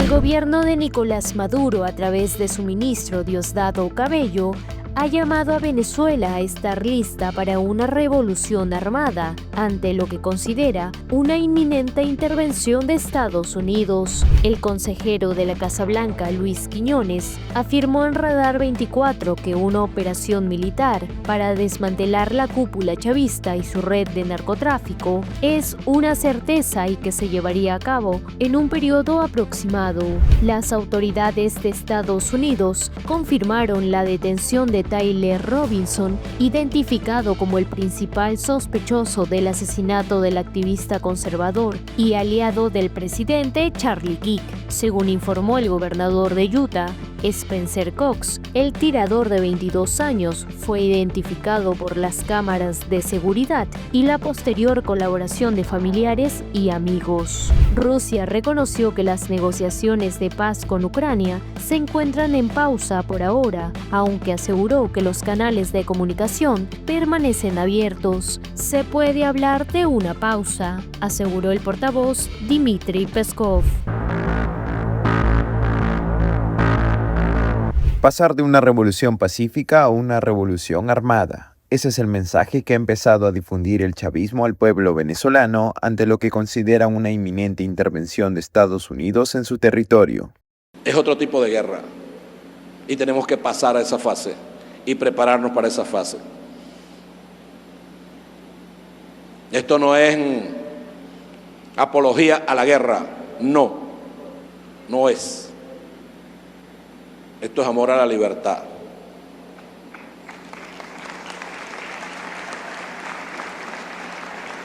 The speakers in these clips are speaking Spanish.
El gobierno de Nicolás Maduro, a través de su ministro Diosdado Cabello, ha llamado a Venezuela a estar lista para una revolución armada ante lo que considera una inminente intervención de Estados Unidos. El consejero de la Casa Blanca, Luis Quiñones, afirmó en Radar 24 que una operación militar para desmantelar la cúpula chavista y su red de narcotráfico es una certeza y que se llevaría a cabo en un periodo aproximado. Las autoridades de Estados Unidos confirmaron la detención de Tyler Robinson, identificado como el principal sospechoso del asesinato del activista conservador y aliado del presidente Charlie Kirk. Según informó el gobernador de Utah, Spencer Cox, el tirador de 22 años fue identificado por las cámaras de seguridad y la posterior colaboración de familiares y amigos. Rusia reconoció que las negociaciones de paz con Ucrania se encuentran en pausa por ahora, aunque aseguró que los canales de comunicación permanecen abiertos. Se puede hablar de una pausa, aseguró el portavoz Dmitry Peskov. Pasar de una revolución pacífica a una revolución armada. Ese es el mensaje que ha empezado a difundir el chavismo al pueblo venezolano ante lo que considera una inminente intervención de Estados Unidos en su territorio. Es otro tipo de guerra y tenemos que pasar a esa fase y prepararnos para esa fase. Esto no es apología a la guerra, no es. Esto es amor a la libertad.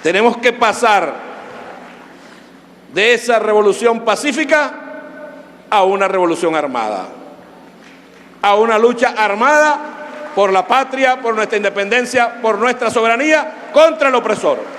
Tenemos que pasar de esa revolución pacífica a una revolución armada, a una lucha armada por la patria, por nuestra independencia, por nuestra soberanía contra el opresor.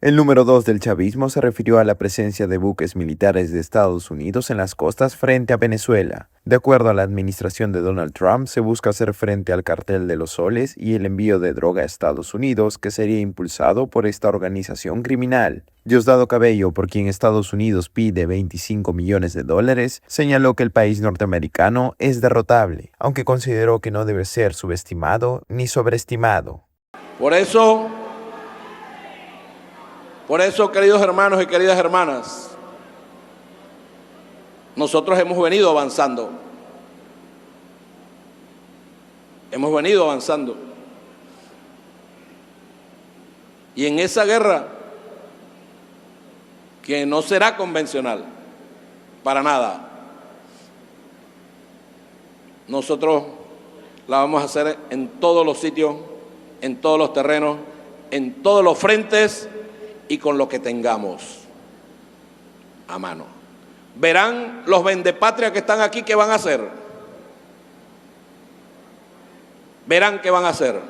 El número 2 del chavismo se refirió a la presencia de buques militares de Estados Unidos en las costas frente a Venezuela. De acuerdo a la administración de Donald Trump, se busca hacer frente al cartel de los soles y el envío de droga a Estados Unidos, que sería impulsado por esta organización criminal. Diosdado Cabello, por quien Estados Unidos pide $25 millones, señaló que el país norteamericano es derrotable, aunque consideró que no debe ser subestimado ni sobreestimado. Por eso, queridos hermanos y queridas hermanas, nosotros hemos venido avanzando. Y en esa guerra, que no será convencional, para nada, nosotros la vamos a hacer en todos los sitios, en todos los terrenos, en todos los frentes, y con lo que tengamos a mano. Verán los vendepatrias que están aquí qué van a hacer. Verán qué van a hacer.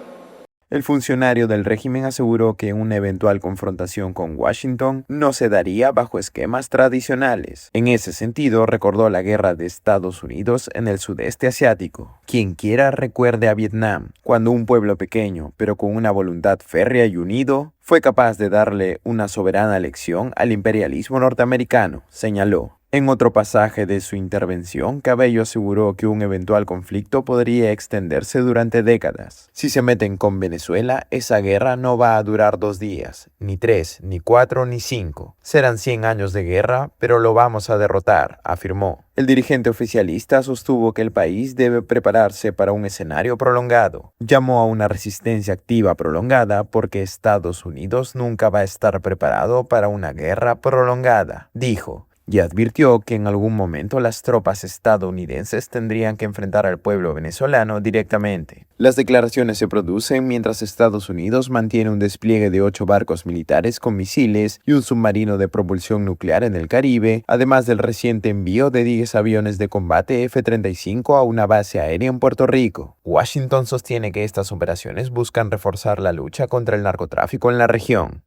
El funcionario del régimen aseguró que una eventual confrontación con Washington no se daría bajo esquemas tradicionales. En ese sentido, recordó la guerra de Estados Unidos en el sudeste asiático. Quien quiera recuerde a Vietnam, cuando un pueblo pequeño, pero con una voluntad férrea y unido, fue capaz de darle una soberana lección al imperialismo norteamericano, señaló. En otro pasaje de su intervención, Cabello aseguró que un eventual conflicto podría extenderse durante décadas. Si se meten con Venezuela, esa guerra no va a durar 2 días, ni 3, ni 4, ni 5. Serán 100 años de guerra, pero lo vamos a derrotar, afirmó. El dirigente oficialista sostuvo que el país debe prepararse para un escenario prolongado. Llamó a una resistencia activa prolongada porque Estados Unidos nunca va a estar preparado para una guerra prolongada, dijo. Y advirtió que en algún momento las tropas estadounidenses tendrían que enfrentar al pueblo venezolano directamente. Las declaraciones se producen mientras Estados Unidos mantiene un despliegue de 8 barcos militares con misiles y un submarino de propulsión nuclear en el Caribe, además del reciente envío de 10 aviones de combate F-35 a una base aérea en Puerto Rico. Washington sostiene que estas operaciones buscan reforzar la lucha contra el narcotráfico en la región.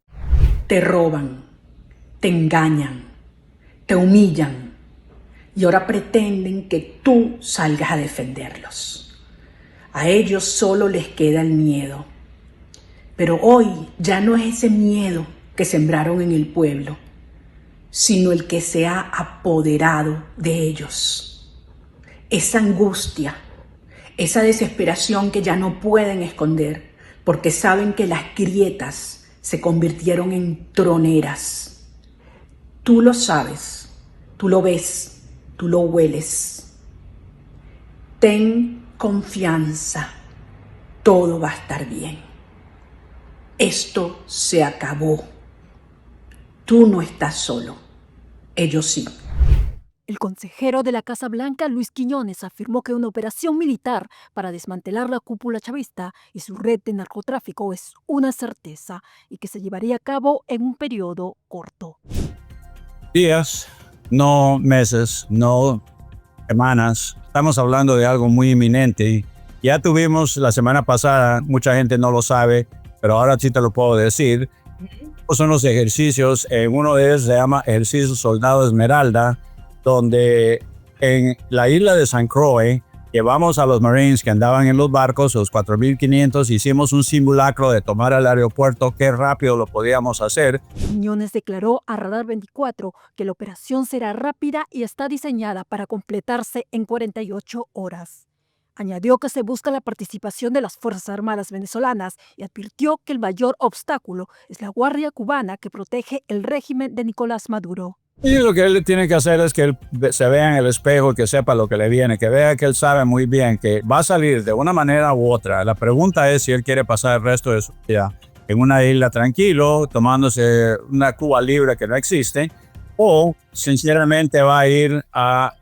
Te roban, te engañan, te humillan y ahora pretenden que tú salgas a defenderlos. A ellos solo les queda el miedo. Pero hoy ya no es ese miedo que sembraron en el pueblo, sino el que se ha apoderado de ellos. Esa angustia, esa desesperación que ya no pueden esconder, porque saben que las grietas se convirtieron en troneras. Tú lo sabes, tú lo ves, tú lo hueles. Ten confianza, todo va a estar bien. Esto se acabó. Tú no estás solo, ellos sí. El consejero de la Casa Blanca, Luis Quiñones, afirmó que una operación militar para desmantelar la cúpula chavista y su red de narcotráfico es una certeza y que se llevaría a cabo en un periodo corto. Días, no meses, no semanas. Estamos hablando de algo muy inminente. Ya tuvimos la semana pasada, mucha gente no lo sabe, pero ahora sí te lo puedo decir. Son los ejercicios, uno de ellos se llama Ejercicio Soldado Esmeralda, donde en la isla de San Croix llevamos a los Marines que andaban en los barcos, los 4.500, hicimos un simulacro de tomar el aeropuerto, qué rápido lo podíamos hacer. Quiñones declaró a Radar 24 que la operación será rápida y está diseñada para completarse en 48 horas. Añadió que se busca la participación de las Fuerzas Armadas venezolanas y advirtió que el mayor obstáculo es la Guardia Cubana que protege el régimen de Nicolás Maduro. Y lo que él tiene que hacer es que él se vea en el espejo y que sepa lo que le viene, que vea que él sabe muy bien que va a salir de una manera u otra. La pregunta es si él quiere pasar el resto de su vida en una isla tranquilo, tomándose una Cuba libre que no existe, o sinceramente va a ir a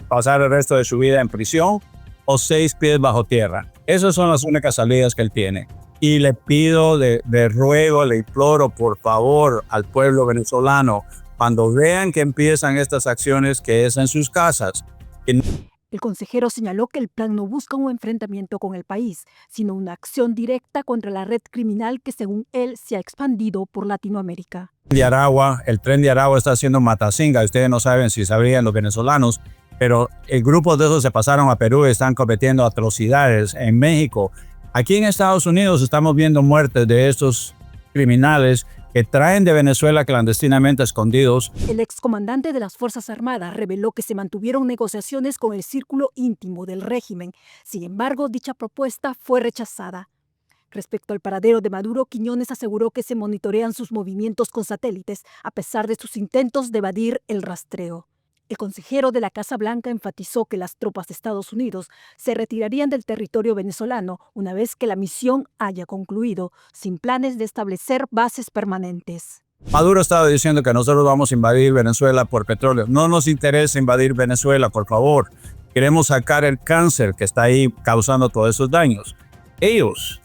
pasar el resto de su vida en prisión o 6 pies bajo tierra. Esas son las únicas salidas que él tiene. Y le pido, le ruego, le imploro por favor al pueblo venezolano, cuando vean que empiezan estas acciones, que es en sus casas. El consejero señaló que el plan no busca un enfrentamiento con el país, sino una acción directa contra la red criminal que, según él, se ha expandido por Latinoamérica. El tren de Aragua está haciendo matacinga. Ustedes no saben si sabrían los venezolanos, pero el grupo de esos se pasaron a Perú y están cometiendo atrocidades en México. Aquí en Estados Unidos estamos viendo muertes de estos criminales que traen de Venezuela clandestinamente escondidos. El excomandante de las Fuerzas Armadas reveló que se mantuvieron negociaciones con el círculo íntimo del régimen. Sin embargo, dicha propuesta fue rechazada. Respecto al paradero de Maduro, Quiñones aseguró que se monitorean sus movimientos con satélites, a pesar de sus intentos de evadir el rastreo. El consejero de la Casa Blanca enfatizó que las tropas de Estados Unidos se retirarían del territorio venezolano una vez que la misión haya concluido, sin planes de establecer bases permanentes. Maduro estaba diciendo que nosotros vamos a invadir Venezuela por petróleo. No nos interesa invadir Venezuela, por favor. Queremos sacar el cáncer que está ahí causando todos esos daños. Ellos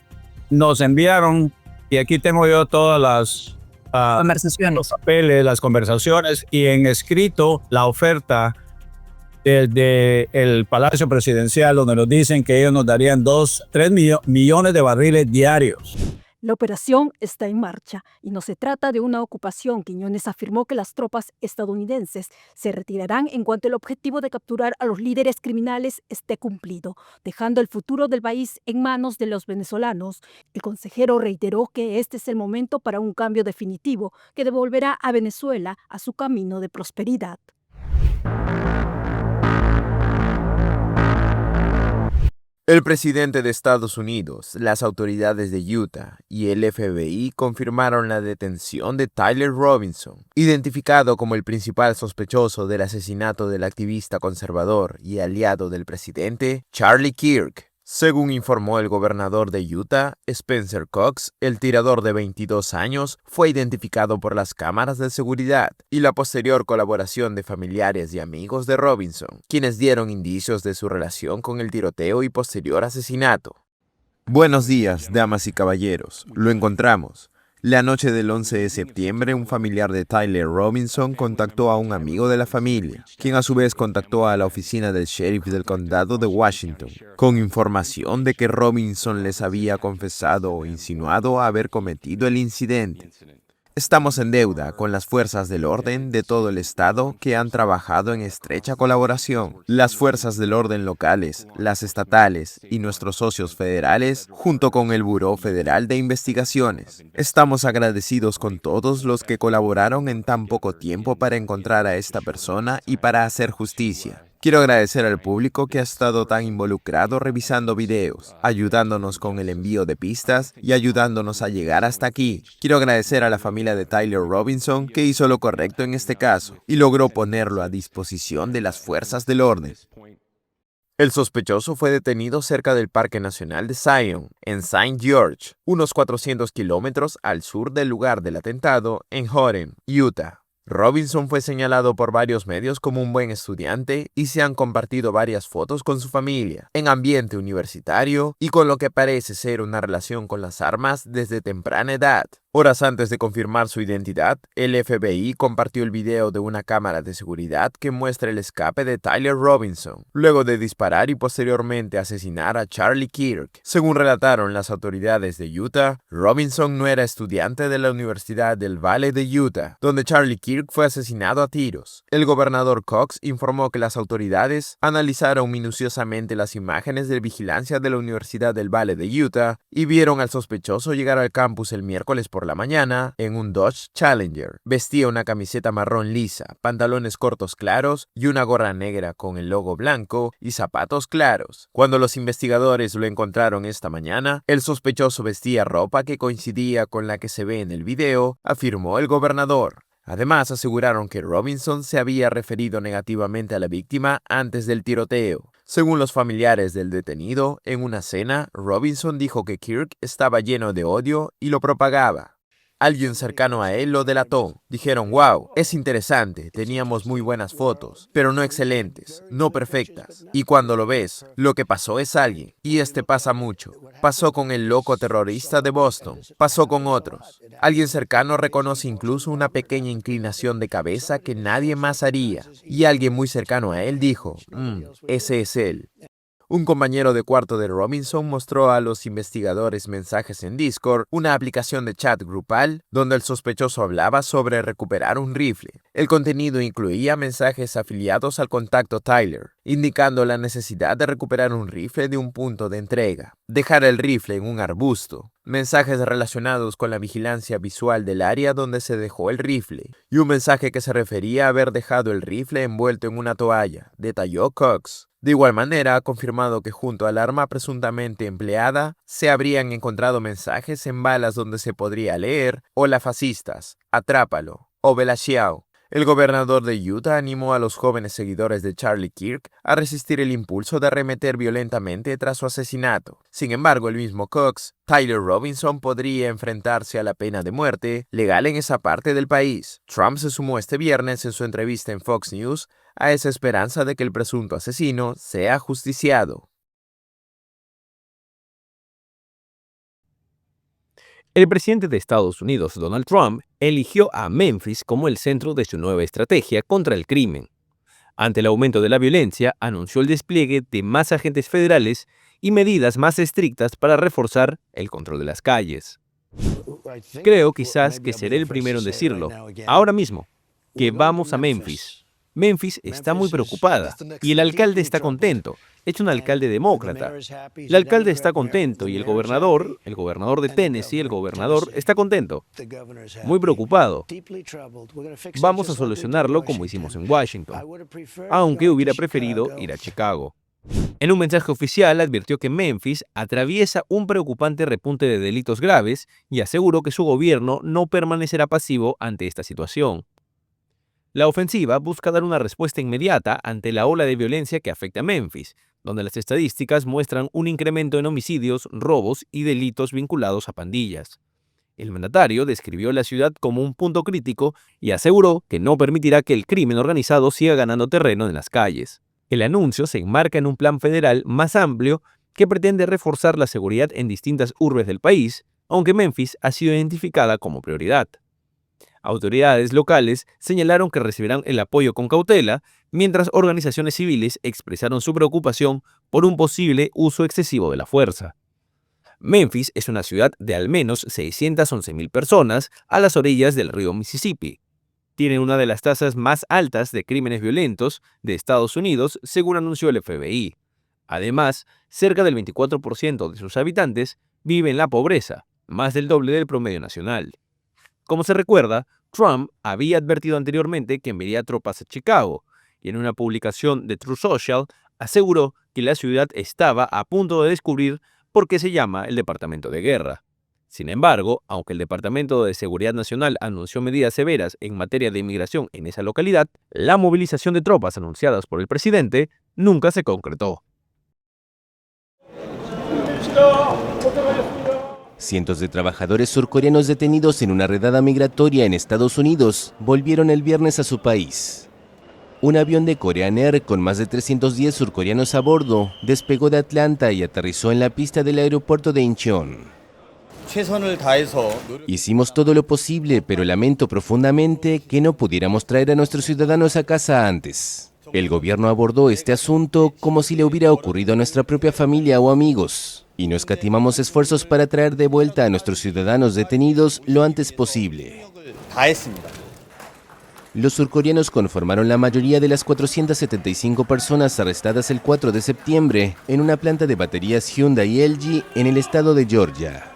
nos enviaron, y aquí tengo yo todas las conversaciones, los papeles, las conversaciones y en escrito la oferta desde el Palacio Presidencial, donde nos dicen que ellos nos darían 3 millones de barriles diarios. La operación está en marcha y no se trata de una ocupación. Quiñones afirmó que las tropas estadounidenses se retirarán en cuanto el objetivo de capturar a los líderes criminales esté cumplido, dejando el futuro del país en manos de los venezolanos. El consejero reiteró que este es el momento para un cambio definitivo que devolverá a Venezuela a su camino de prosperidad. El presidente de Estados Unidos, las autoridades de Utah y el FBI confirmaron la detención de Tyler Robinson, identificado como el principal sospechoso del asesinato del activista conservador y aliado del presidente, Charlie Kirk. Según informó el gobernador de Utah, Spencer Cox, el tirador de 22 años, fue identificado por las cámaras de seguridad y la posterior colaboración de familiares y amigos de Robinson, quienes dieron indicios de su relación con el tiroteo y posterior asesinato. Buenos días, damas y caballeros. Lo encontramos. La noche del 11 de septiembre, un familiar de Tyler Robinson contactó a un amigo de la familia, quien a su vez contactó a la oficina del sheriff del condado de Washington, con información de que Robinson les había confesado o insinuado haber cometido el incidente. Estamos en deuda con las fuerzas del orden de todo el estado que han trabajado en estrecha colaboración. Las fuerzas del orden locales, las estatales y nuestros socios federales, junto con el Buró Federal de Investigaciones. Estamos agradecidos con todos los que colaboraron en tan poco tiempo para encontrar a esta persona y para hacer justicia. Quiero agradecer al público que ha estado tan involucrado revisando videos, ayudándonos con el envío de pistas y ayudándonos a llegar hasta aquí. Quiero agradecer a la familia de Tyler Robinson que hizo lo correcto en este caso y logró ponerlo a disposición de las fuerzas del orden. El sospechoso fue detenido cerca del Parque Nacional de Zion, en St. George, unos 400 kilómetros al sur del lugar del atentado en Horton, Utah. Robinson fue señalado por varios medios como un buen estudiante y se han compartido varias fotos con su familia, en ambiente universitario y con lo que parece ser una relación con las armas desde temprana edad. Horas antes de confirmar su identidad, el FBI compartió el video de una cámara de seguridad que muestra el escape de Tyler Robinson, luego de disparar y posteriormente asesinar a Charlie Kirk. Según relataron las autoridades de Utah, Robinson no era estudiante de la Universidad del Valle de Utah, donde Charlie Kirk fue asesinado a tiros. El gobernador Cox informó que las autoridades analizaron minuciosamente las imágenes de vigilancia de la Universidad del Valle de Utah y vieron al sospechoso llegar al campus el miércoles por la mañana en un Dodge Challenger. Vestía una camiseta marrón lisa, pantalones cortos claros y una gorra negra con el logo blanco y zapatos claros. Cuando los investigadores lo encontraron esta mañana, el sospechoso vestía ropa que coincidía con la que se ve en el video, afirmó el gobernador. Además, aseguraron que Robinson se había referido negativamente a la víctima antes del tiroteo. Según los familiares del detenido, en una cena, Robinson dijo que Kirk estaba lleno de odio y lo propagaba. Alguien cercano a él lo delató. Dijeron, wow, es interesante, teníamos muy buenas fotos, pero no excelentes, no perfectas. Y cuando lo ves, lo que pasó es alguien. Y pasa mucho. Pasó con el loco terrorista de Boston, pasó con otros. Alguien cercano reconoce incluso una pequeña inclinación de cabeza que nadie más haría. Y alguien muy cercano a él dijo, ese es él. Un compañero de cuarto de Robinson mostró a los investigadores mensajes en Discord, una aplicación de chat grupal, donde el sospechoso hablaba sobre recuperar un rifle. El contenido incluía mensajes afiliados al contacto Tyler, indicando la necesidad de recuperar un rifle de un punto de entrega, dejar el rifle en un arbusto, mensajes relacionados con la vigilancia visual del área donde se dejó el rifle, y un mensaje que se refería a haber dejado el rifle envuelto en una toalla, detalló Cox. De igual manera, ha confirmado que junto al arma presuntamente empleada, se habrían encontrado mensajes en balas donde se podría leer «Hola fascistas», «Atrápalo» o «Bella Ciao». El gobernador de Utah animó a los jóvenes seguidores de Charlie Kirk a resistir el impulso de arremeter violentamente tras su asesinato. Sin embargo, el mismo Cox, Tyler Robinson podría enfrentarse a la pena de muerte legal en esa parte del país. Trump se sumó este viernes en su entrevista en Fox News a esa esperanza de que el presunto asesino sea ajusticiado. El presidente de Estados Unidos, Donald Trump, eligió a Memphis como el centro de su nueva estrategia contra el crimen. Ante el aumento de la violencia, anunció el despliegue de más agentes federales y medidas más estrictas para reforzar el control de las calles. Creo quizás que seré el primero en decirlo, ahora mismo, que vamos a Memphis. Memphis está muy preocupada y el alcalde está contento. Es un alcalde demócrata. El alcalde está contento y el gobernador de Tennessee, el gobernador, está contento. Muy preocupado. Vamos a solucionarlo como hicimos en Washington, aunque hubiera preferido ir a Chicago. En un mensaje oficial advirtió que Memphis atraviesa un preocupante repunte de delitos graves y aseguró que su gobierno no permanecerá pasivo ante esta situación. La ofensiva busca dar una respuesta inmediata ante la ola de violencia que afecta a Memphis, donde las estadísticas muestran un incremento en homicidios, robos y delitos vinculados a pandillas. El mandatario describió la ciudad como un punto crítico y aseguró que no permitirá que el crimen organizado siga ganando terreno en las calles. El anuncio se enmarca en un plan federal más amplio que pretende reforzar la seguridad en distintas urbes del país, aunque Memphis ha sido identificada como prioridad. Autoridades locales señalaron que recibirán el apoyo con cautela, mientras organizaciones civiles expresaron su preocupación por un posible uso excesivo de la fuerza. Memphis es una ciudad de al menos 611.000 personas a las orillas del río Mississippi. Tiene una de las tasas más altas de crímenes violentos de Estados Unidos, según anunció el FBI. Además, cerca del 24% de sus habitantes vive en la pobreza, más del doble del promedio nacional. Como se recuerda, Trump había advertido anteriormente que enviaría tropas a Chicago, y en una publicación de Truth Social aseguró que la ciudad estaba a punto de descubrir por qué se llama el Departamento de Guerra. Sin embargo, aunque el Departamento de Seguridad Nacional anunció medidas severas en materia de inmigración en esa localidad, la movilización de tropas anunciadas por el presidente nunca se concretó. Cientos de trabajadores surcoreanos detenidos en una redada migratoria en Estados Unidos volvieron el viernes a su país. Un avión de Korean Air con más de 310 surcoreanos a bordo despegó de Atlanta y aterrizó en la pista del aeropuerto de Incheon. Hicimos todo lo posible, pero lamento profundamente que no pudiéramos traer a nuestros ciudadanos a casa antes. El gobierno abordó este asunto como si le hubiera ocurrido a nuestra propia familia o amigos, y no escatimamos esfuerzos para traer de vuelta a nuestros ciudadanos detenidos lo antes posible. Los surcoreanos conformaron la mayoría de las 475 personas arrestadas el 4 de septiembre en una planta de baterías Hyundai y LG en el estado de Georgia.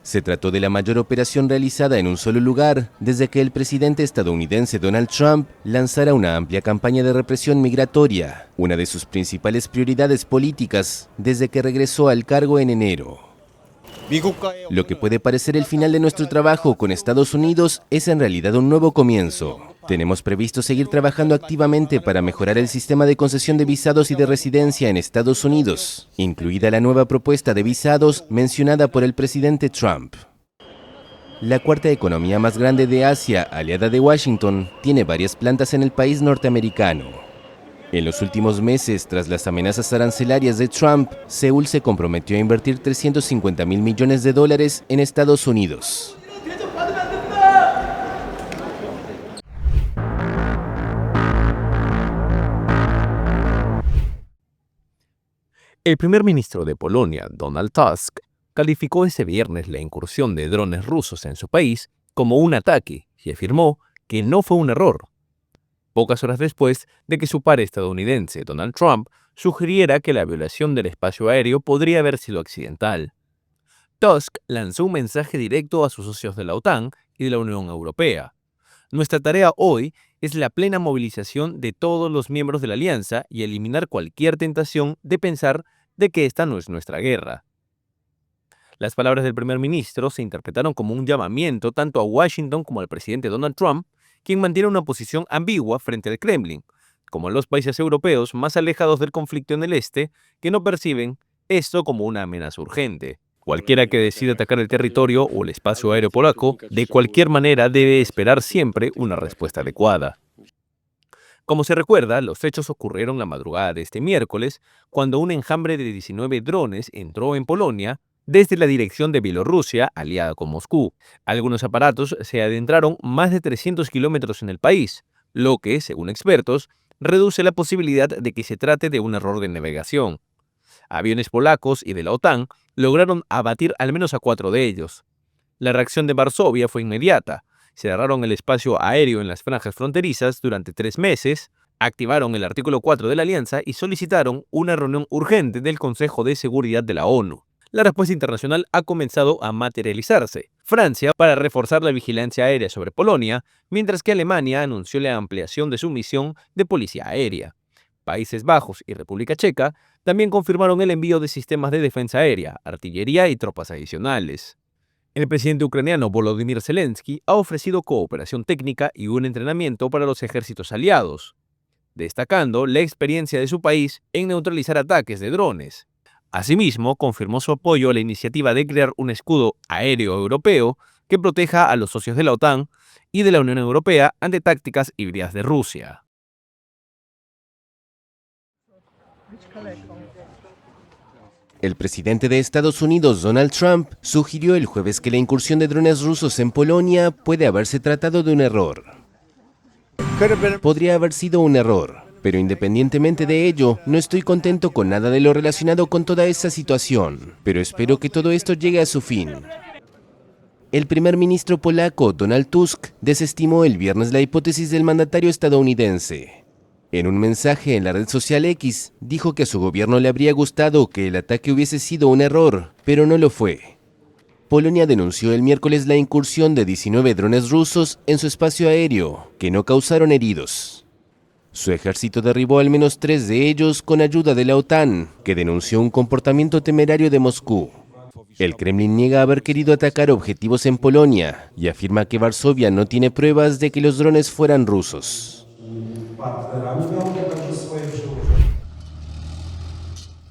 Se trató de la mayor operación realizada en un solo lugar desde que el presidente estadounidense Donald Trump lanzara una amplia campaña de represión migratoria, una de sus principales prioridades políticas desde que regresó al cargo en enero. Lo que puede parecer el final de nuestro trabajo con Estados Unidos es en realidad un nuevo comienzo. Tenemos previsto seguir trabajando activamente para mejorar el sistema de concesión de visados y de residencia en Estados Unidos, incluida la nueva propuesta de visados mencionada por el presidente Trump. La cuarta economía más grande de Asia, aliada de Washington, tiene varias plantas en el país norteamericano. En los últimos meses, tras las amenazas arancelarias de Trump, Seúl se comprometió a invertir $350 mil millones en Estados Unidos. El primer ministro de Polonia, Donald Tusk, calificó ese viernes la incursión de drones rusos en su país como un ataque y afirmó que no fue un error. Pocas horas después de que su par estadounidense, Donald Trump, sugiriera que la violación del espacio aéreo podría haber sido accidental. Tusk lanzó un mensaje directo a sus socios de la OTAN y de la Unión Europea. Nuestra tarea hoy es la plena movilización de todos los miembros de la alianza y eliminar cualquier tentación de pensar de que esta no es nuestra guerra. Las palabras del primer ministro se interpretaron como un llamamiento tanto a Washington como al presidente Donald Trump, quien mantiene una posición ambigua frente al Kremlin, como a los países europeos más alejados del conflicto en el este, que no perciben esto como una amenaza urgente. Cualquiera que decida atacar el territorio o el espacio aéreo polaco, de cualquier manera debe esperar siempre una respuesta adecuada. Como se recuerda, los hechos ocurrieron la madrugada de este miércoles, cuando un enjambre de 19 drones entró en Polonia desde la dirección de Bielorrusia, aliada con Moscú. Algunos aparatos se adentraron más de 300 kilómetros en el país, lo que, según expertos, reduce la posibilidad de que se trate de un error de navegación. Aviones polacos y de la OTAN lograron abatir al menos a 4 de ellos. La reacción de Varsovia fue inmediata. Cerraron el espacio aéreo en las franjas fronterizas durante 3 meses, activaron el artículo 4 de la alianza y solicitaron una reunión urgente del Consejo de Seguridad de la ONU. La respuesta internacional ha comenzado a materializarse. Francia para reforzar la vigilancia aérea sobre Polonia, mientras que Alemania anunció la ampliación de su misión de policía aérea. Países Bajos y República Checa también confirmaron el envío de sistemas de defensa aérea, artillería y tropas adicionales. El presidente ucraniano Volodymyr Zelensky ha ofrecido cooperación técnica y un entrenamiento para los ejércitos aliados, destacando la experiencia de su país en neutralizar ataques de drones. Asimismo, confirmó su apoyo a la iniciativa de crear un escudo aéreo europeo que proteja a los socios de la OTAN y de la Unión Europea ante tácticas híbridas de Rusia. El presidente de Estados Unidos, Donald Trump, sugirió el jueves que la incursión de drones rusos en Polonia puede haberse tratado de un error. Podría haber sido un error, Pero independientemente de ello, no estoy contento con nada de lo relacionado con toda esa situación, pero espero que todo esto llegue a su fin. El primer ministro polaco, Donald Tusk, desestimó el viernes la hipótesis del mandatario estadounidense. En un mensaje en la red social X, dijo que a su gobierno le habría gustado que el ataque hubiese sido un error, pero no lo fue. Polonia denunció el miércoles la incursión de 19 drones rusos en su espacio aéreo, que no causaron heridos. Su ejército derribó al menos 3 de ellos con ayuda de la OTAN, que denunció un comportamiento temerario de Moscú. El Kremlin niega haber querido atacar objetivos en Polonia y afirma que Varsovia no tiene pruebas de que los drones fueran rusos.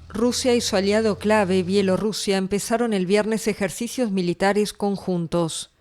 Rusia y su aliado clave, Bielorrusia, empezaron el viernes ejercicios militares conjuntos.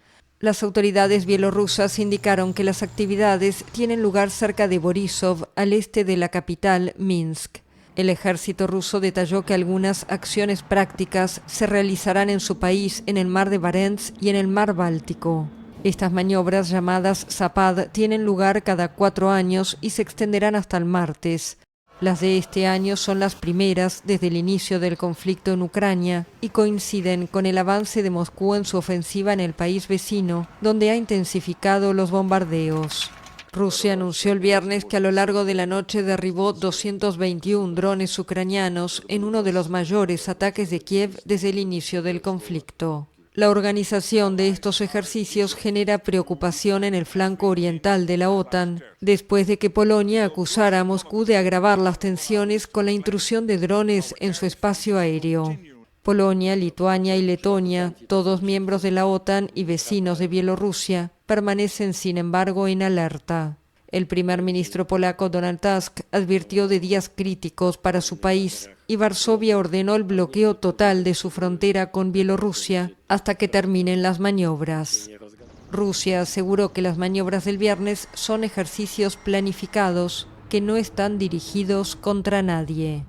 Las autoridades bielorrusas indicaron que las actividades tienen lugar cerca de Borisov, al este de la capital, Minsk. El ejército ruso detalló que algunas acciones prácticas se realizarán en su país, en el mar de Barents y en el mar Báltico. Estas maniobras, llamadas Zapad, tienen lugar cada 4 años y se extenderán hasta el martes. Las de este año son las primeras desde el inicio del conflicto en Ucrania y coinciden con el avance de Moscú en su ofensiva en el país vecino, donde ha intensificado los bombardeos. Rusia anunció el viernes que a lo largo de la noche derribó 221 drones ucranianos en uno de los mayores ataques de Kiev desde el inicio del conflicto. La organización de estos ejercicios genera preocupación en el flanco oriental de la OTAN, después de que Polonia acusara a Moscú de agravar las tensiones con la intrusión de drones en su espacio aéreo. Polonia, Lituania y Letonia, todos miembros de la OTAN y vecinos de Bielorrusia, permanecen sin embargo en alerta. El primer ministro polaco Donald Tusk advirtió de días críticos para su país y Varsovia ordenó el bloqueo total de su frontera con Bielorrusia hasta que terminen las maniobras. Rusia aseguró que las maniobras del viernes son ejercicios planificados que no están dirigidos contra nadie.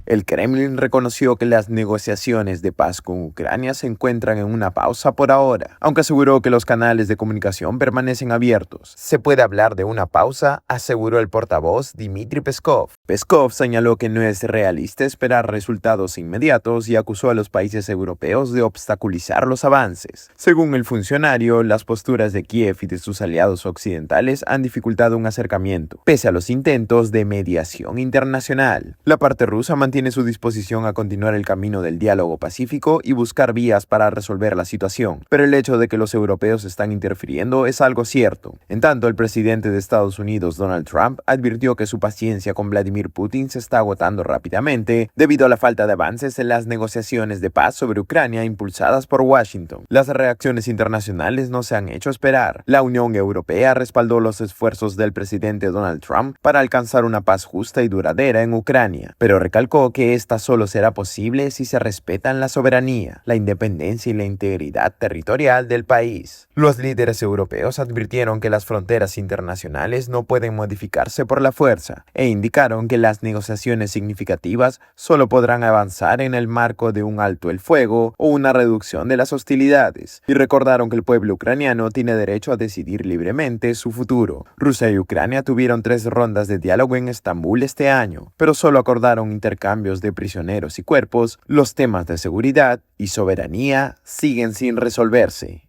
El Kremlin reconoció que las negociaciones de paz con Ucrania se encuentran en una pausa por ahora, aunque aseguró que los canales de comunicación permanecen abiertos. Se puede hablar de una pausa, aseguró el portavoz Dmitry Peskov. Peskov señaló que no es realista esperar resultados inmediatos y acusó a los países europeos de obstaculizar los avances. Según el funcionario, las posturas de Kiev y de sus aliados occidentales han dificultado un acercamiento, pese a los intentos de mediación internacional. La parte rusa mantiene su disposición a continuar el camino del diálogo pacífico y buscar vías para resolver la situación, pero el hecho de que los europeos están interfiriendo es algo cierto. En tanto, el presidente de Estados Unidos, Donald Trump, advirtió que su paciencia con Vladimir Putin se está agotando rápidamente debido a la falta de avances en las negociaciones de paz sobre Ucrania impulsadas por Washington. Las reacciones internacionales no se han hecho esperar. La Unión Europea respaldó los esfuerzos del presidente Donald Trump para alcanzar una paz justa y duradera en Ucrania, pero recalcó que esta solo será posible si se respetan la soberanía, la independencia y la integridad territorial del país. Los líderes europeos advirtieron que las fronteras internacionales no pueden modificarse por la fuerza e indicaron que las negociaciones significativas solo podrán avanzar en el marco de un alto el fuego o una reducción de las hostilidades, y recordaron que el pueblo ucraniano tiene derecho a decidir libremente su futuro. Rusia y Ucrania tuvieron 3 rondas de diálogo en Estambul este año, pero solo acordaron intercambios de prisioneros y cuerpos. Los temas de seguridad y soberanía siguen sin resolverse.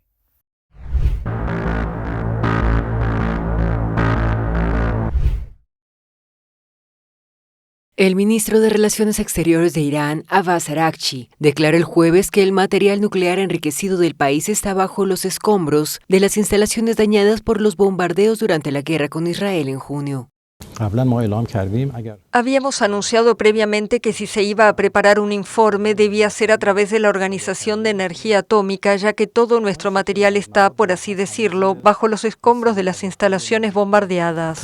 El ministro de Relaciones Exteriores de Irán, Abbas Araghchi, declaró el jueves que el material nuclear enriquecido del país está bajo los escombros de las instalaciones dañadas por los bombardeos durante la guerra con Israel en junio. Habíamos anunciado previamente que si se iba a preparar un informe debía ser a través de la Organización de Energía Atómica, ya que todo nuestro material está, por así decirlo, bajo los escombros de las instalaciones bombardeadas.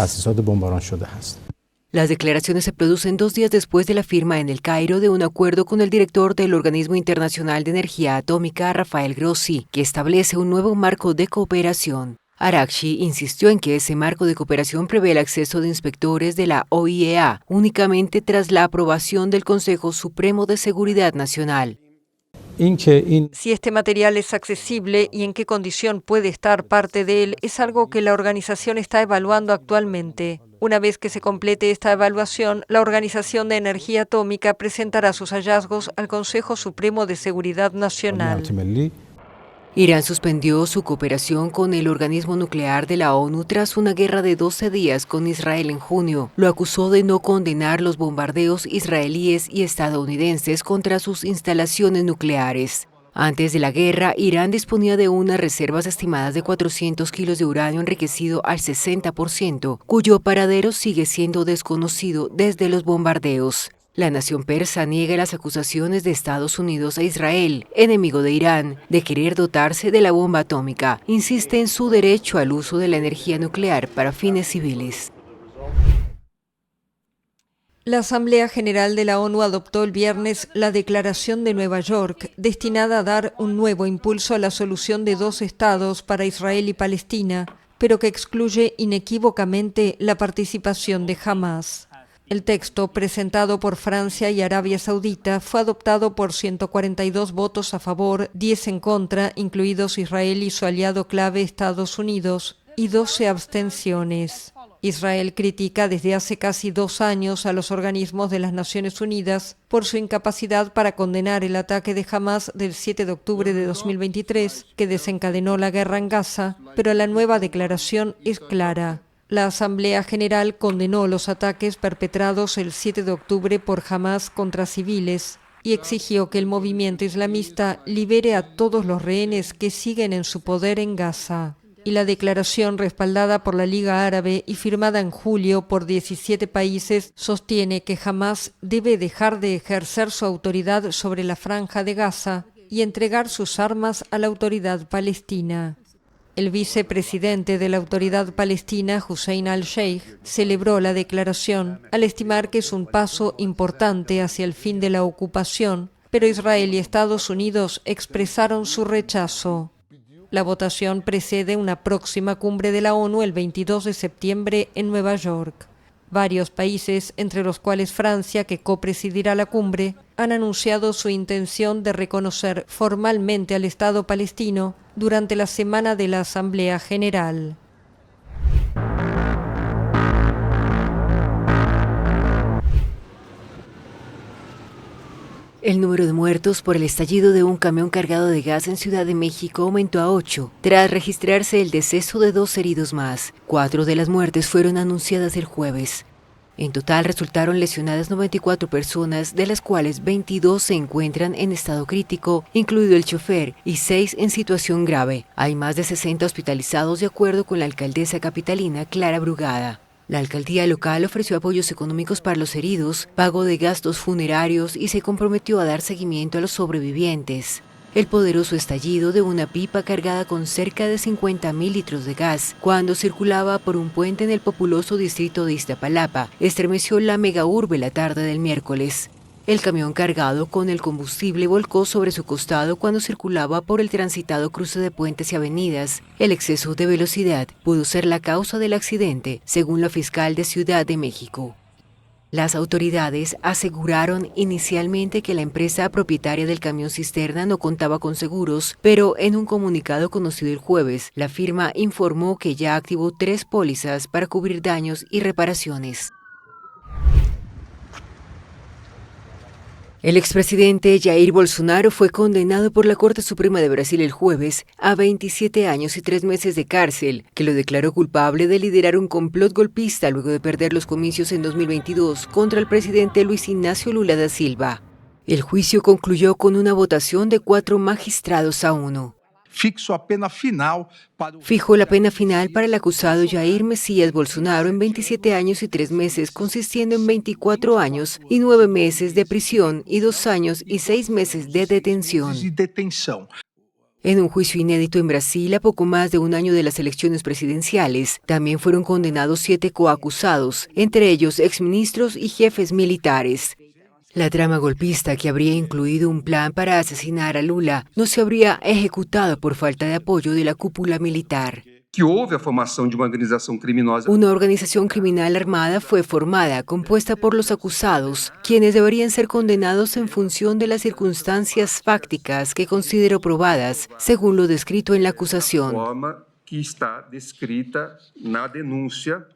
Las declaraciones se producen 2 días después de la firma en El Cairo de un acuerdo con el director del Organismo Internacional de Energía Atómica, Rafael Grossi, que establece un nuevo marco de cooperación. Araghchi insistió en que ese marco de cooperación prevé el acceso de inspectores de la OIEA únicamente tras la aprobación del Consejo Supremo de Seguridad Nacional. Si este material es accesible y en qué condición puede estar parte de él, es algo que la organización está evaluando actualmente. Una vez que se complete esta evaluación, la Organización de Energía Atómica presentará sus hallazgos al Consejo Supremo de Seguridad Nacional. Irán suspendió su cooperación con el organismo nuclear de la ONU tras una guerra de 12 días con Israel en junio. Lo acusó de no condenar los bombardeos israelíes y estadounidenses contra sus instalaciones nucleares. Antes de la guerra, Irán disponía de unas reservas estimadas de 400 kilos de uranio enriquecido al 60%, cuyo paradero sigue siendo desconocido desde los bombardeos. La nación persa niega las acusaciones de Estados Unidos a Israel, enemigo de Irán, de querer dotarse de la bomba atómica. Insiste en su derecho al uso de la energía nuclear para fines civiles. La Asamblea General de la ONU adoptó el viernes la Declaración de Nueva York, destinada a dar un nuevo impulso a la solución de dos estados para Israel y Palestina, pero que excluye inequívocamente la participación de Hamás. El texto, presentado por Francia y Arabia Saudita, fue adoptado por 142 votos a favor, 10 en contra, incluidos Israel y su aliado clave Estados Unidos, y 12 abstenciones. Israel critica desde hace casi 2 años a los organismos de las Naciones Unidas por su incapacidad para condenar el ataque de Hamás del 7 de octubre de 2023, que desencadenó la guerra en Gaza, pero la nueva declaración es clara. La Asamblea General condenó los ataques perpetrados el 7 de octubre por Hamás contra civiles y exigió que el movimiento islamista libere a todos los rehenes que siguen en su poder en Gaza. Y la declaración, respaldada por la Liga Árabe y firmada en julio por 17 países, sostiene que Hamás debe dejar de ejercer su autoridad sobre la Franja de Gaza y entregar sus armas a la autoridad palestina. El vicepresidente de la Autoridad Palestina, Hussein al-Sheikh, celebró la declaración al estimar que es un paso importante hacia el fin de la ocupación, pero Israel y Estados Unidos expresaron su rechazo. La votación precede una próxima cumbre de la ONU el 22 de septiembre en Nueva York. Varios países, entre los cuales Francia, que copresidirá la cumbre, han anunciado su intención de reconocer formalmente al Estado palestino durante la semana de la Asamblea General. El número de muertos por el estallido de un camión cargado de gas en Ciudad de México aumentó a 8, tras registrarse el deceso de 2 heridos más. 4 de las muertes fueron anunciadas el jueves. En total resultaron lesionadas 94 personas, de las cuales 22 se encuentran en estado crítico, incluido el chofer, y 6 en situación grave. Hay más de 60 hospitalizados de acuerdo con la alcaldesa capitalina Clara Brugada. La alcaldía local ofreció apoyos económicos para los heridos, pago de gastos funerarios y se comprometió a dar seguimiento a los sobrevivientes. El poderoso estallido de una pipa cargada con cerca de 50.000 litros de gas, cuando circulaba por un puente en el populoso distrito de Iztapalapa, estremeció la megaurbe la tarde del miércoles. El camión cargado con el combustible volcó sobre su costado cuando circulaba por el transitado cruce de puentes y avenidas. El exceso de velocidad pudo ser la causa del accidente, según la fiscal de Ciudad de México. Las autoridades aseguraron inicialmente que la empresa propietaria del camión cisterna no contaba con seguros, pero en un comunicado conocido el jueves, la firma informó que ya activó 3 pólizas para cubrir daños y reparaciones. El expresidente Jair Bolsonaro fue condenado por la Corte Suprema de Brasil el jueves a 27 años y 3 meses de cárcel, que lo declaró culpable de liderar un complot golpista luego de perder los comicios en 2022 contra el presidente Luis Ignacio Lula da Silva. El juicio concluyó con una votación de 4 magistrados a 1. Fijó la pena final para el acusado Jair Messias Bolsonaro en 27 años y 3 meses, consistiendo en 24 años y 9 meses de prisión y 2 años y 6 meses de detención. En un juicio inédito en Brasil, a poco más de un año de las elecciones presidenciales, también fueron condenados 7 coacusados, entre ellos exministros y jefes militares. La trama golpista, que habría incluido un plan para asesinar a Lula, no se habría ejecutado por falta de apoyo de la cúpula militar. que houve a formação de uma organização criminosa. Una organización criminal armada fue formada, compuesta por los acusados, quienes deberían ser condenados en función de las circunstancias fácticas que considero probadas, según lo descrito en la acusación. Forma que está descrita na denúncia.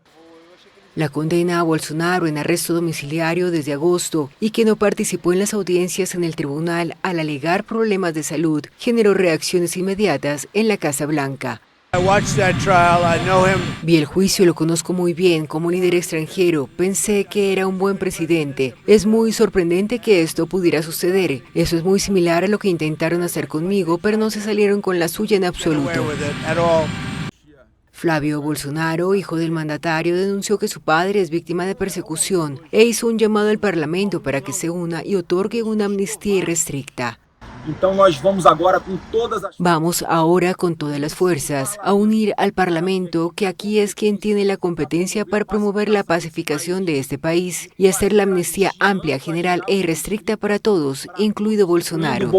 La condena a Bolsonaro en arresto domiciliario desde agosto y que no participó en las audiencias en el tribunal al alegar problemas de salud generó reacciones inmediatas en la Casa Blanca. Vi el juicio, lo conozco muy bien como líder extranjero, pensé que era un buen presidente. Es muy sorprendente que esto pudiera suceder. Eso es muy similar a lo que intentaron hacer conmigo, pero no se salieron con la suya en absoluto. Flavio Bolsonaro, hijo del mandatario, denunció que su padre es víctima de persecución e hizo un llamado al Parlamento para que se una y otorgue una amnistía irrestricta. Vamos ahora con todas las fuerzas a unir al Parlamento, que aquí es quien tiene la competencia para promover la pacificación de este país y hacer la amnistía amplia, general e irrestricta para todos, incluido Bolsonaro.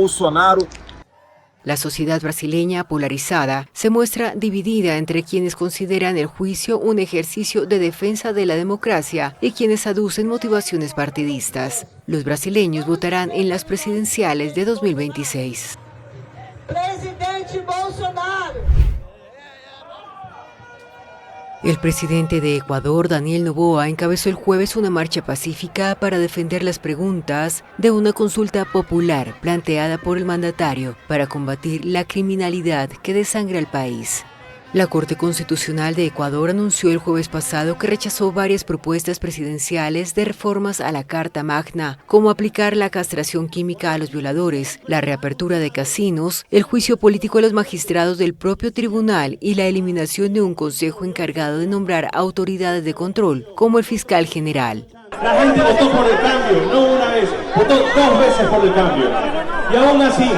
La sociedad brasileña, polarizada, se muestra dividida entre quienes consideran el juicio un ejercicio de defensa de la democracia y quienes aducen motivaciones partidistas. Los brasileños votarán en las presidenciales de 2026. Presidente Bolsonaro. El presidente de Ecuador, Daniel Noboa, encabezó el jueves una marcha pacífica para defender las preguntas de una consulta popular planteada por el mandatario para combatir la criminalidad que desangra el país. La Corte Constitucional de Ecuador anunció el jueves pasado que rechazó varias propuestas presidenciales de reformas a la Carta Magna, como aplicar la castración química a los violadores, la reapertura de casinos, el juicio político a los magistrados del propio tribunal y la eliminación de un consejo encargado de nombrar autoridades de control, como el fiscal general. La gente votó por el cambio, no una vez, votó 2 veces por el cambio. Y aún así,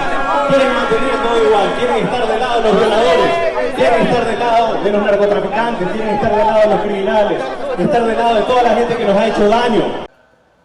quieren mantener todo igual, quieren estar del lado de los violadores, quieren estar del lado de los narcotraficantes, quieren estar del lado de los criminales, estar del lado de toda la gente que nos ha hecho daño.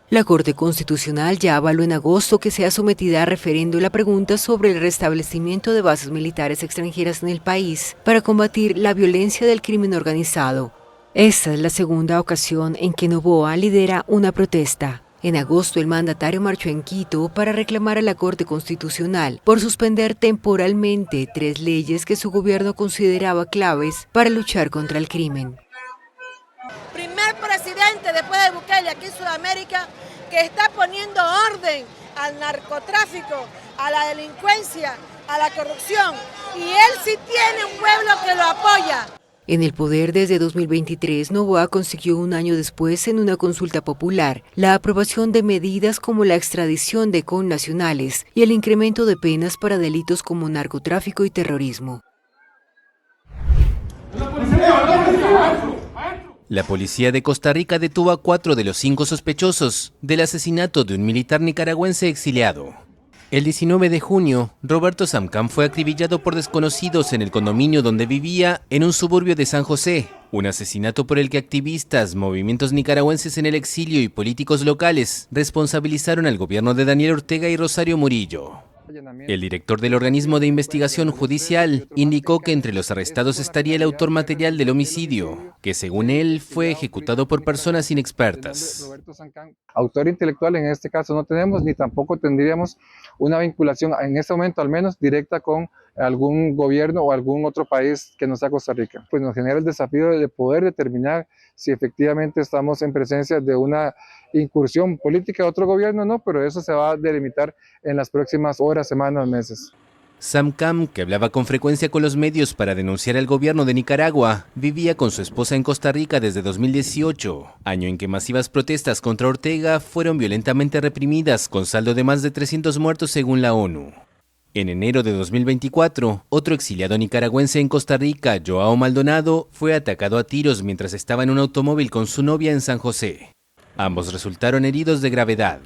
La Corte Constitucional ya avaló en agosto que sea sometida a referendo la pregunta sobre el restablecimiento de bases militares extranjeras en el país para combatir la violencia del crimen organizado. Esta es la segunda ocasión en que Noboa lidera una protesta. En agosto, el mandatario marchó en Quito para reclamar a la Corte Constitucional por suspender temporalmente 3 leyes que su gobierno consideraba claves para luchar contra el crimen. Primer presidente después de Bukele aquí en Sudamérica que está poniendo orden al narcotráfico, a la delincuencia, a la corrupción. Y él sí tiene un pueblo que lo apoya. En el poder desde 2023, Noboa consiguió un año después, en una consulta popular, la aprobación de medidas como la extradición de connacionales y el incremento de penas para delitos como narcotráfico y terrorismo. La policía de Costa Rica detuvo a 4 de los 5 sospechosos del asesinato de un militar nicaragüense exiliado. El 19 de junio, Roberto Samcam fue acribillado por desconocidos en el condominio donde vivía en un suburbio de San José, un asesinato por el que activistas, movimientos nicaragüenses en el exilio y políticos locales responsabilizaron al gobierno de Daniel Ortega y Rosario Murillo. El director del organismo de investigación judicial indicó que entre los arrestados estaría el autor material del homicidio, que según él fue ejecutado por personas inexpertas. Autor intelectual en este caso no tenemos, ni tampoco tendríamos una vinculación en este momento al menos directa con algún gobierno o algún otro país que no sea Costa Rica. Pues nos genera el desafío de poder determinar si efectivamente estamos en presencia de una incursión política de otro gobierno, no, pero eso se va a delimitar en las próximas horas, semanas, meses. Samcam, que hablaba con frecuencia con los medios para denunciar al gobierno de Nicaragua, vivía con su esposa en Costa Rica desde 2018, año en que masivas protestas contra Ortega fueron violentamente reprimidas, con saldo de más de 300 muertos según la ONU. En enero de 2024, otro exiliado nicaragüense en Costa Rica, Joao Maldonado, fue atacado a tiros mientras estaba en un automóvil con su novia en San José. Ambos resultaron heridos de gravedad.